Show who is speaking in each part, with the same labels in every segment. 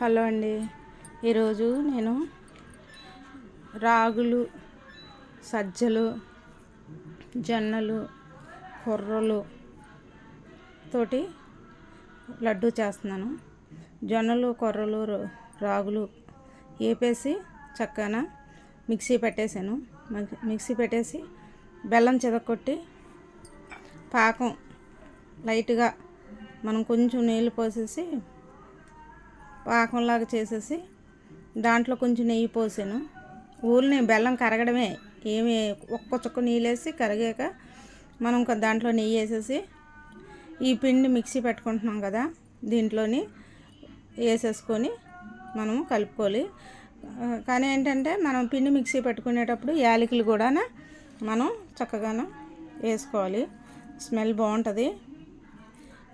Speaker 1: Hello అండి. ఈరోజు నేను రాగులు, సజ్జలు, జొన్నలు, కొర్రలు తోటి లడ్డు చేస్తున్నాను. జొన్నలు, కొర్రలు, రాగులు వేపేసి చక్కగా మిక్సీ పెట్టేసి బెల్లం చితక్కొట్టి పాకం లైట్గా మనం కొంచెం నీళ్ళు పోసేసి పాకంలాగా చేసేసి దాంట్లో కొంచెం నెయ్యి పోసాను. ఊరిని బెల్లం కరగడమే, ఏమి ఒక్క చుక్క నీళ్ళు వేసి కరిగాక మనం దాంట్లో నెయ్యి వేసేసి ఈ పిండి మిక్సీ పెట్టుకుంటున్నాం కదా దీంట్లోని వేసేసుకొని మనము కలుపుకోవాలి. కానీ ఏంటంటే మనం పిండి మిక్సీ పెట్టుకునేటప్పుడు యాలకులు కూడా మనం చక్కగా వేసుకోవాలి. స్మెల్ బాగుంటుంది.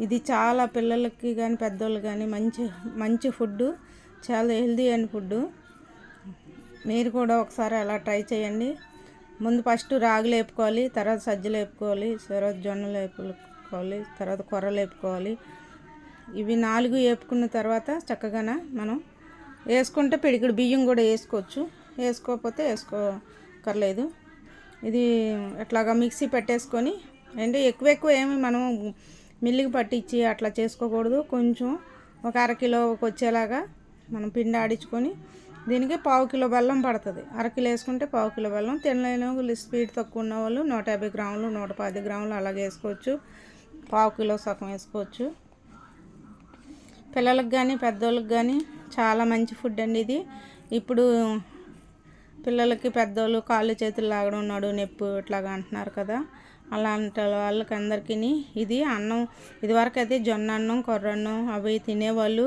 Speaker 1: ఇది చాలా పిల్లలకి కానీ పెద్దోళ్ళు కానీ మంచి ఫుడ్డు, చాలా హెల్దీ అయిన ఫుడ్డు. మీరు కూడా ఒకసారి అలా ట్రై చేయండి. ఫస్ట్ రాగులు వేపుకోవాలి, తర్వాత సజ్జలు వేపుకోవాలి, తర్వాత జొన్నలు వేపుకోవాలి, తర్వాత కొర్రలు వేపుకోవాలి. ఇవి 4 వేపుకున్న తర్వాత చక్కగా మనం వేసుకుంటే పిడికిడు బియ్యం కూడా వేసుకోవచ్చు, వేసుకోకపోతే వేసుకోకర్లేదు. ఇది అట్లాగా మిక్సీ పెట్టేసుకొని అంటే ఎక్కువ ఏమి మనం మిల్లికి పట్టించి అట్లా చేసుకోకూడదు. కొంచెం ఒక అరకిలోకి వచ్చేలాగా మనం పిండి ఆడించుకొని దీనికి 1/4 కిలో బెల్లం పడుతుంది. అరకిలో వేసుకుంటే 1/4 కిలో బెల్లం. తినలేని స్వీట్ తక్కువ ఉన్న వాళ్ళు 150 గ్రాములు 110 గ్రాములు అలాగే వేసుకోవచ్చు. 1/4 కిలో సగం వేసుకోవచ్చు. పిల్లలకు కానీ పెద్దోళ్ళకి కానీ చాలా మంచి ఫుడ్ అండి ఇది. ఇప్పుడు పిల్లలకి పెద్దోళ్ళు కాళ్ళు చేతులు లాగడం, నడుము నొప్పి ఇట్లాగా అంటున్నారు కదా, అలాంటి వాళ్ళకి అందరికీ ఇది అన్నం. ఇదివరకు అయితే జొన్న అన్నం, కొర్ర అన్నం అవి తినేవాళ్ళు.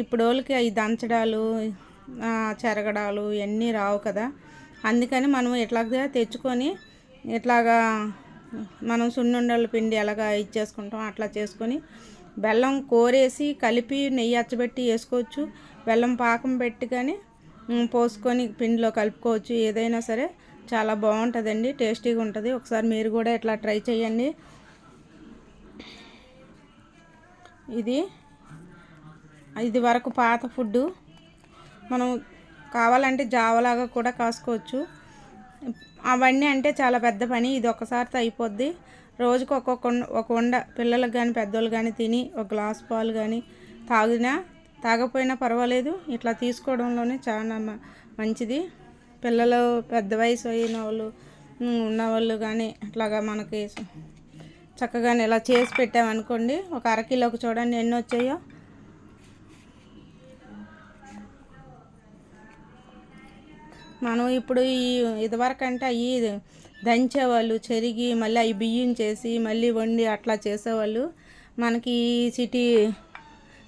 Speaker 1: ఇప్పుడు వాళ్ళకి అవి దంచడాలు, చెరగడాలు ఇవన్నీ రావు కదా. అందుకని మనం ఇట్లాగా తెచ్చుకొని ఇట్లాగా మనం సున్నుండల పిండి ఎలాగా ఇచ్చేసుకుంటాం అట్లా చేసుకొని బెల్లం కోరేసి కలిపి నెయ్యి అచ్చబెట్టి వేసుకోవచ్చు. బెల్లం పాకం పెట్టి కానీ పోసుకొని పిండిలో కలుపుకోవచ్చు. ఏదైనా సరే చాలా బాగుంటుందండి, టేస్టీగా ఉంటుంది. ఒకసారి మీరు కూడా ఇట్లా ట్రై చేయండి. ఇది వరకు పాత ఫుడ్డు. మనం కావాలంటే జావలాగా కూడా కాసుకోవచ్చు. అవన్నీ అంటే చాలా పెద్ద పని. ఇది ఒకసారితో అయిపోద్ది. రోజుకు ఒక వండ పిల్లలకు కానీ పెద్దోళ్ళు కానీ తిని ఒక గ్లాస్ పాలు కానీ తాగపోయినా పర్వాలేదు. ఇట్లా తీసుకోవడంలోనే చాలా మంచిది. పిల్లలు, పెద్ద వయసు అయిన వాళ్ళు ఉన్నవాళ్ళు కానీ అట్లాగా మనకి చక్కగా ఇలా చేసి పెట్టామనుకోండి, ఒక అరకిలోకి చూడండి ఎన్ని వచ్చాయో. మనం ఇప్పుడు ఇదివరకు అంటే అవి దంచేవాళ్ళు, చెరిగి మళ్ళీ అవి బియ్యం చేసి మళ్ళీ వండి అట్లా చేసేవాళ్ళు. మనకి సిటీ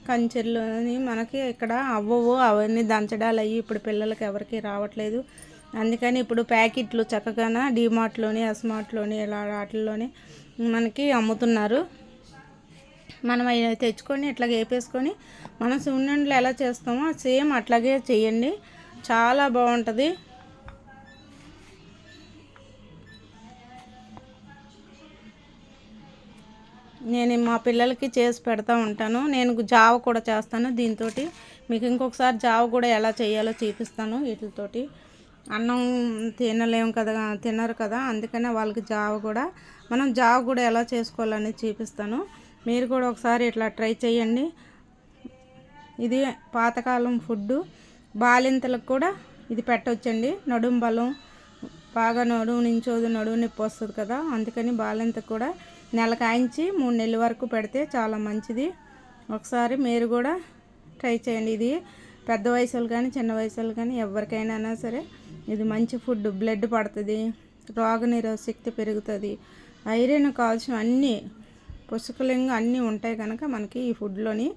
Speaker 1: కంచెల్లోని మనకి ఇక్కడ అవ్వవు అవన్నీ దంచడాలు అయ్యి ఇప్పుడు పిల్లలకి ఎవరికి రావట్లేదు. అందుకని ఇప్పుడు ప్యాకెట్లు చక్కగా డీమార్ట్లోని, ఎస్మార్ట్లోని ఇలా వాటిల్లోని మనకి అమ్ముతున్నారు. మనం అవి తెచ్చుకొని ఇట్లా వేపేసుకొని మనం సున్నుండలు ఎలా చేస్తామో సేమ్ అట్లాగే చేయండి, చాలా బాగుంటుంది. నేను మా పిల్లలకి చేసి పెడతా ఉంటాను. నేను జావ కూడా చేస్తాను దీంతో. మీకు ఇంకొకసారి జావ కూడా ఎలా చేయాలో చూపిస్తాను. వీటితోటి అన్నం తినలేము కదా, తినరు కదా, అందుకనే వాళ్ళకి మనం జావ కూడా ఎలా చేసుకోవాలని చూపిస్తాను. మీరు కూడా ఒకసారి ఇట్లా ట్రై చేయండి. ఇది పాతకాలం ఫుడ్డు. బాలింతలకు కూడా ఇది పెట్టవచ్చండి. నడుము బలం బాగా నడుము నొప్పి వస్తుంది కదా, అందుకని బాలింతకు కూడా నెలకాయించి 3 నెలల వరకు పెడితే చాలా మంచిది. ఒకసారి మీరు కూడా ట్రై చేయండి. ఇది పెద్ద వయసులు కానీ చిన్న వయసులు కానీ ఎవరికైనా సరే ఇది మంచి ఫుడ్. బ్లడ్ పడుతుంది, రోగనిరోధక శక్తి పెరుగుతుంది, ఐరన్, కాల్షియం అన్నీ పుష్కలంగా అన్నీ ఉంటాయి కనుక మనకి ఈ ఫుడ్లోని.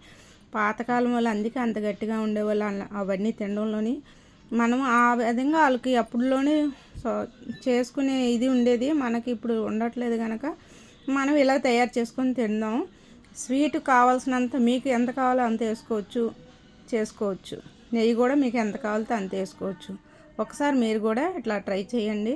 Speaker 1: పాతకాలం వాళ్ళు అందుకే అంత గట్టిగా ఉండేవాళ్ళు అవన్నీ తినడంలోని. మనం ఆ విధంగా వాళ్ళకి అప్పుడులోనే చేసుకునే ఇది ఉండేది, మనకి ఇప్పుడు ఉండట్లేదు కనుక మనం ఇలా తయారు చేసుకొని తిందాం. స్వీట్ కావాల్సినంత మీకు ఎంత కావాలో అంత చేసుకోవచ్చు. నెయ్యి కూడా మీకు ఎంత కావాలో అంత వేసుకోవచ్చు. ఒకసారి మీరు కూడా ఇట్లా ట్రై చేయండి.